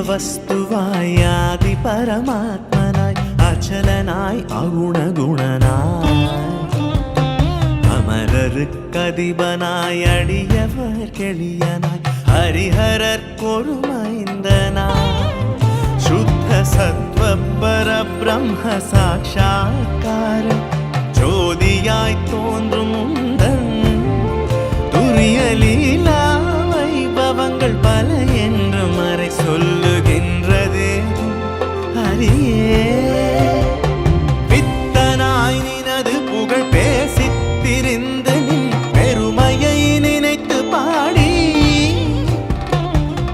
വസ്തുവായി ആദി പരമാത്മനായി അചലനായി അഗുണഗുണനായി അമരർക്കധിപനായി അടിയവർക്കെളിയനായി ഹരിഹരർക്കൊരു മൈന്ദനായി ശുദ്ധ സത്വ പരബ്രഹ്മ സാക്ഷാത്കാരം ജ്യോതിയായി തോன்றும் முந்தன் துரிய லீலா வைபவங்கள் பல என்று மறை சொல்லுகின்றது ஹரியே பித்தனாய் நினது புகழ் பேசித் திரிந்து நின் பெருமையை நினைத்து பாடி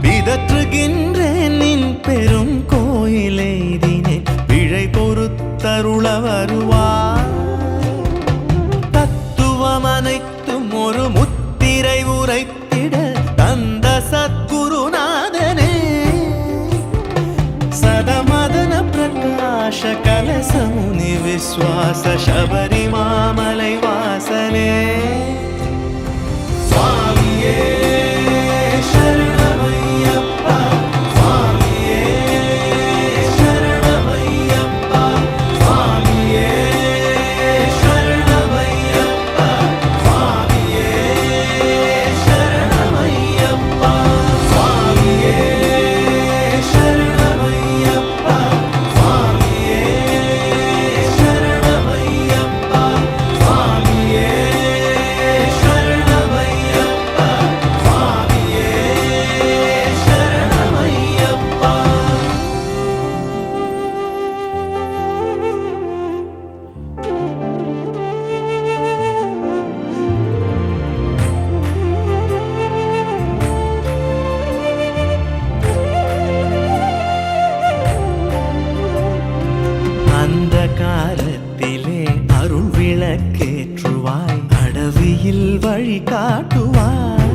பிதற்றுகின்றேன் நின் பெரும் கோயிலை தினே பிழை பொறுத்தருள வருவாய் தத்துவமனைத்தும் ஒரு முத்திரை உரைத்திட தந்த சத்குருநாதனே சதமதன பிரகாஷ கலசமுனி விஸ்வாச சபரிமாமலை வாசனே சுவாமியே சரணமையப்பா சுவாமியே சரணமையப்பா சுவாமியே சரணமையப்பா சுவாமியே சரணமையப்பா சுவாமியே சரணமையப்பா சுவாமியே சரணமையப்பா சுவாமியே சரணமையப்பா சுவாமியே சரணமையப்பா. அந்த காலத்திலே அருள் விளக்கேற்றுவாய் அடவியில் வழி காட்டுவாய்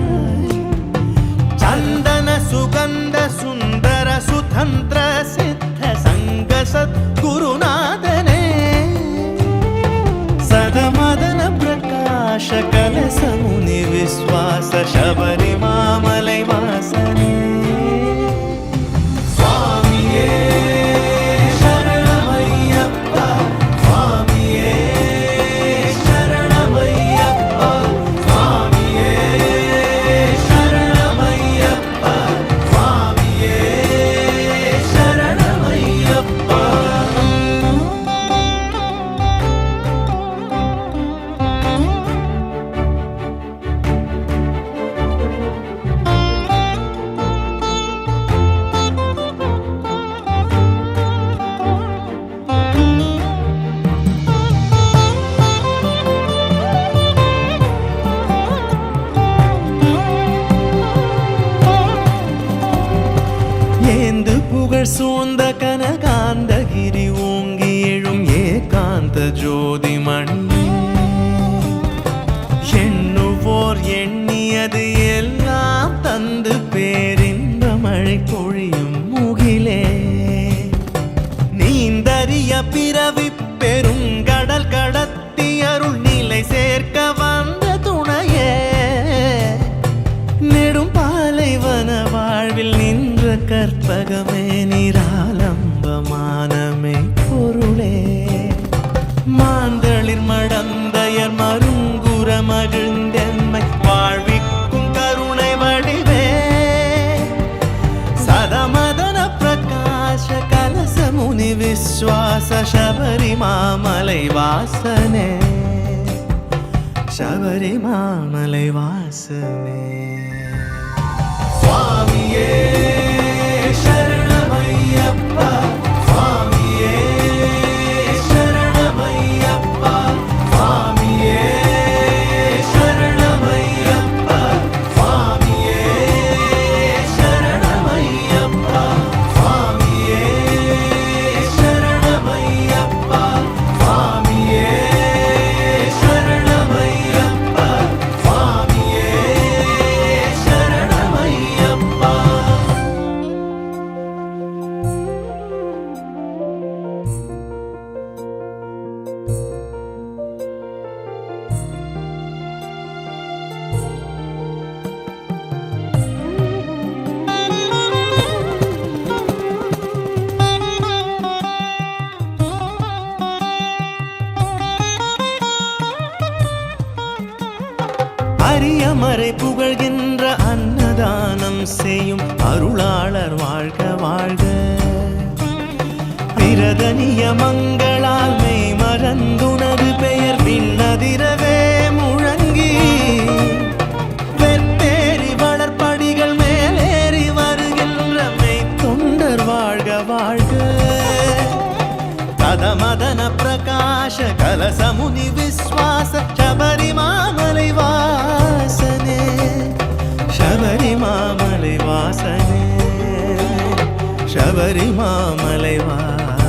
சந்தன சுகந்த சுந்தர சுதந்திர சித்த சங்க சத்குருநாதனே சதமதன பிரகாஷ கலசமுனி விஸ்வாச சபரிமாமலை வாசனே சுவாமியே சரணமையப்பா சுவாமியே சரணமையப்பா சுவாமியே சரணமையப்பா சுவாமியே சரணமையப்பா. ஏந்து புகழ் சூழ்ந்த கனகாந்தகிரி ஓங்கி எழும் ஏகாந்த ஜோதி மணி எண்ணுவோர் எண்ணியது எல்லாம் தந்து பேரின்ப மழை பொழியும் முகிலே நீந்தறிய பிறவி பெருங்கடல் கடத்தி அருள் நிலை சேர்க்க வந்த துணையே நெடும் பாலைவன வாழ்வில் நின்ற கற்பகமே நிராலம்பமானமே பொருளே மாந்தளிர் மடந்தையர் மருங்குற மகிழ்ந்தெம்மை வாழ்விக்கும் கருணை வடிவே சதமதன பிரகாஷ கலசமுனி விஸ்வாச சபரிமாமலை வாசனே சபரிமாமலை வாசனே சுவாமியே சரணமையப்பா சுவாமியே சரணமையப்பா சுவாமியே சரணமையப்பா சுவாமியே சரணமையப்பா சுவாமியே சரணமையப்பா சுவாமியே சரணமையப்பா சுவாமியே சரணமையப்பா. அரியமறை புகழ்கின்ற அன்னதானம் செய்யும் அருளாளர் வாழ்க வாழ்க. விரத நியமங்களால் மெய் மறந்துனது பெயர் விண்ணதிரவே முழங்கி வெற்பேரி வளர்ப்படிகள் மேலேறி வருகின்ற மெய் தொண்டர் வாழ்க வாழ்க. கதமதன பிரகாஷ கலசமுனி விஸ்வாச சபரிமாமலை வாசனே சபரிமாமலை வாசனே சபரிமாமலை வாசனே.